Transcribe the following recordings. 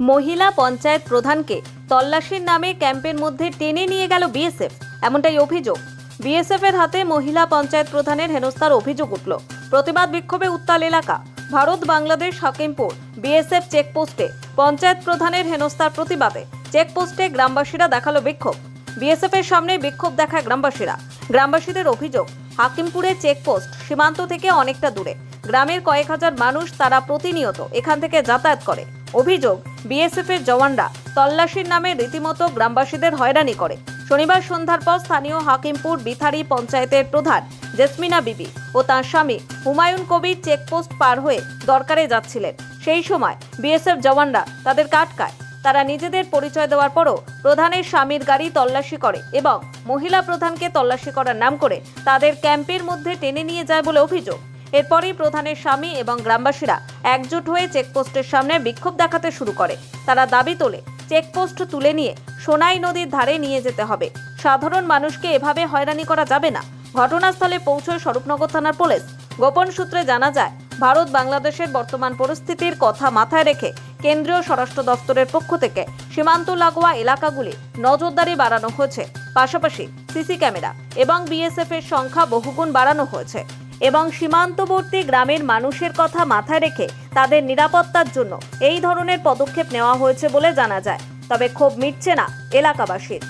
মহিলা পঞ্চায়েত প্রধানকে তল্লাশির নামে ক্যাম্পের মধ্যে টেনে নিয়ে গেল বিএসএফ, এমনটাই অভিযোগ। বিএসএফ এর হাতে মহিলা পঞ্চায়েত প্রধানের হেনস্থার অভিযোগ উঠল। প্রতিবাদ বিক্ষোভে উত্তাল এলাকা। ভারত বাংলাদেশ হাকিমপুর বিএসএফ চেকপোস্টে পঞ্চায়েত প্রধানের হেনস্থার প্রতিবাদে চেকপোস্টে গ্রামবাসীরা দেখালো বিক্ষোভ। বিএসএফ এর সামনে বিক্ষোভ দেখায় গ্রামবাসীরা। গ্রামবাসীদের অভিযোগ, হাকিমপুরের চেকপোস্ট সীমান্ত থেকে অনেকটা দূরে। গ্রামের কয়েক হাজার মানুষ তারা প্রতিনিয়ত এখান থেকে যাতায়াত করে। অভিযোগ, বিএসএফ এর জওয়ানরা তল্লাশির নামে রীতিমতো গ্রামবাসীদের হয়রানি করে। শনিবার সন্ধ্যার পর স্থানীয় হাকিমপুর বিথারি পঞ্চায়েতের প্রধান জেসমিনা বিবি ও তাঁর স্বামী হুমায়ুন কবির চেকপোস্ট পার হয়ে দরকারে যাচ্ছিলেন। সেই সময় বিএসএফ জওয়ানরা তাদের কাটকায়। তারা নিজেদের পরিচয় দেওয়ার পরও প্রধানের স্বামীর গাড়ি তল্লাশি করে এবং মহিলা প্রধানকে তল্লাশি করার নাম করে তাদের ক্যাম্পের মধ্যে টেনে নিয়ে যায় বলে অভিযোগ। এরপরই প্রধানের স্বামী এবং গ্রামবাসীরা একজোট হয়ে চেকপোস্টের সামনে বিক্ষোভ দেখাতে শুরু করে। তারা দাবি তোলে, চেকপোস্ট তুলে নিয়ে সোনাই নদীর ধারে নিয়ে যেতে হবে। সাধারণ মানুষকে এভাবে হয়রানি করা যাবে না। ঘটনাস্থলে পৌঁছয় স্বরূপনগর থানার পুলিশ। গোপন সূত্রে জানা যায়, ভারত বাংলাদেশের বর্তমান পরিস্থিতির কথা মাথায় রেখে কেন্দ্রীয় স্বরাষ্ট্র দপ্তরের পক্ষ থেকে সীমান্ত লাগোয়া এলাকাগুলি নজরদারি বাড়ানো হয়েছে। পাশাপাশি সিসি ক্যামেরা এবং বিএসএফ এর সংখ্যা বহুগুণ বাড়ানো হয়েছে এবং সীমান্তবর্তী গ্রামের মানুষের কথা মাথায় রেখে তাদের নিরাপত্তার জন্য এই ধরনের পদক্ষেপ নেওয়া হয়েছে বলে জানা যায়। তবে ক্ষোভ মিটছে না এলাকাবাসীর।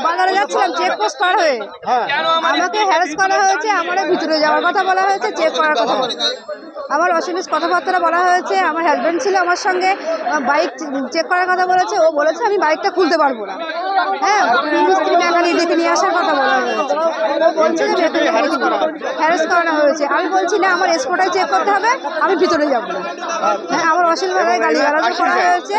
বাজারে যাচ্ছিলাম, চেকপোস্ট পার হয়ে আমাকে হ্যারাস করা হয়েছে, আমার ভিতরে যাওয়ার কথা বলা হয়েছে, চেক করার কথা আমার অশ্লীল কথাবার্তা বলা হয়েছে। আমার হাজব্যান্ড ছিল আমার সঙ্গে, বাইক চেক করার কথা বলেছে। ও বলেছে আমি বাইকটা খুলতে পারবো না। হ্যাঁ, মেকানিক ডেকে নিয়ে আসার কথা বলা হয়েছে। ও বলছে যে হ্যারাস করানো হয়েছে। আমি বলছি না, আমার এক্সপোর্টাই চেক করতে হবে, আমি ভিতরে যাবো না। হ্যাঁ, আমার অশ্লীলভাবে গালিগালাজ করা হয়েছে।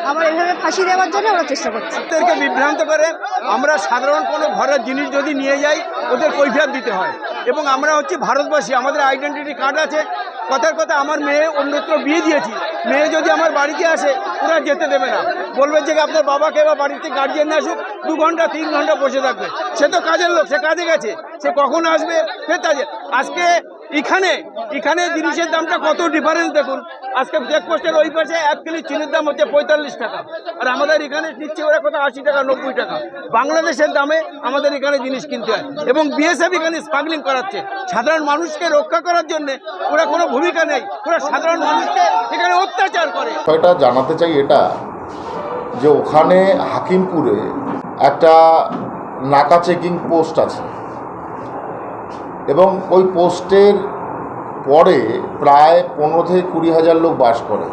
আমার এভাবে ফাঁসি দেওয়ার জন্য ওরা চেষ্টা করছে। ওদেরকে বিভ্রান্ত করে আমরা সাধারণ কোনো ঘরের জিনিস যদি নিয়ে যাই ওদের কৈফিয়ত দিতে হয়। এবং আমরা হচ্ছে ভারতবাসী, আমাদের আইডেন্টিটি কার্ড আছে। কথার কথা, আমার মেয়ে অন্যত্র বিয়ে দিয়েছি, মেয়ে যদি আমার বাড়িতে আসে ওরা যেতে দেবে না। বলবে যে আপনার বাবাকে বা বাড়িতে গার্জিয়ান আসুক, 2 ঘন্টা 3 ঘন্টা বসে থাকবে। সে তো কাজের লোক, সে কাজে গেছে, সে কখন আসবে সে কাজে। আজকে এখানে জিনিসের দামটা কত ডিফারেন্স দেখুন। আজকে চেকপোস্টের ওই পাশে 1 কিলো চিনির দাম হচ্ছে 45 টাকা, আর আমাদের এখানে নিচ্ছে ওরা কত 80 টাকা 90 টাকা। বাংলাদেশের দামে আমাদের এখানে জিনিস কিনতে হয় এবং বিএসএফ এখানে স্মাগলিং করাচ্ছে। সাধারণ মানুষকে রক্ষা করার জন্য ওরা কোনো ভূমিকা নেই, ওরা সাধারণ মানুষকে এখানে অত্যাচার করে। এটা জানাতে চাই এটা যে ওখানে হাকিমপুরে একটা নাকা চেকিং পোস্ট আছে এবং ওই পোস্টের পরে প্রায় 15 থেকে 20 হাজার লোক বাস করে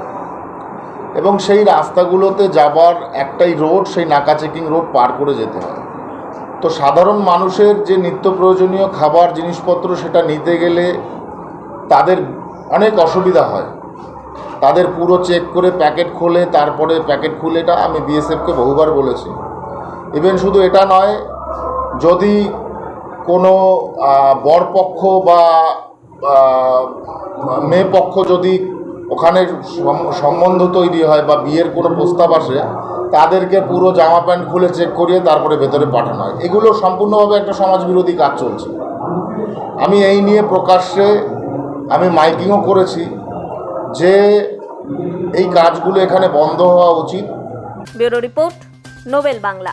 এবং সেই রাস্তাগুলোতে যাবার একটাই রোড, সেই নাকা চেকিং রোড পার করে যেতে হয়। তো সাধারণ মানুষের যে নিত্য প্রয়োজনীয় খাবার জিনিসপত্র সেটা নিতে গেলে তাদের অনেক অসুবিধা হয়। তাদের পুরো চেক করে প্যাকেট খোলে, তারপরে প্যাকেট খুলে, এটা আমি বিএসএফকে বহুবার বলেছি। ইভেন শুধু এটা নয়, যদি কোনো বরপক্ষ বা মেয়ে পক্ষ যদি ওখানে সম্বন্ধ তৈরি হয় বা বিয়ের কোনো প্রস্তাব আসে, তাদেরকে পুরো জামা প্যান্ট খুলে চেক করিয়ে তারপরে ভেতরে পাঠানো হয়। এগুলো সম্পূর্ণভাবে একটা সমাজবিরোধী কাজ চলছে। আমি এই নিয়ে প্রকাশ্যে মাইকিংও করেছি যে এই কাজগুলো এখানে বন্ধ হওয়া উচিত। Bureau report, Nobel Bangla.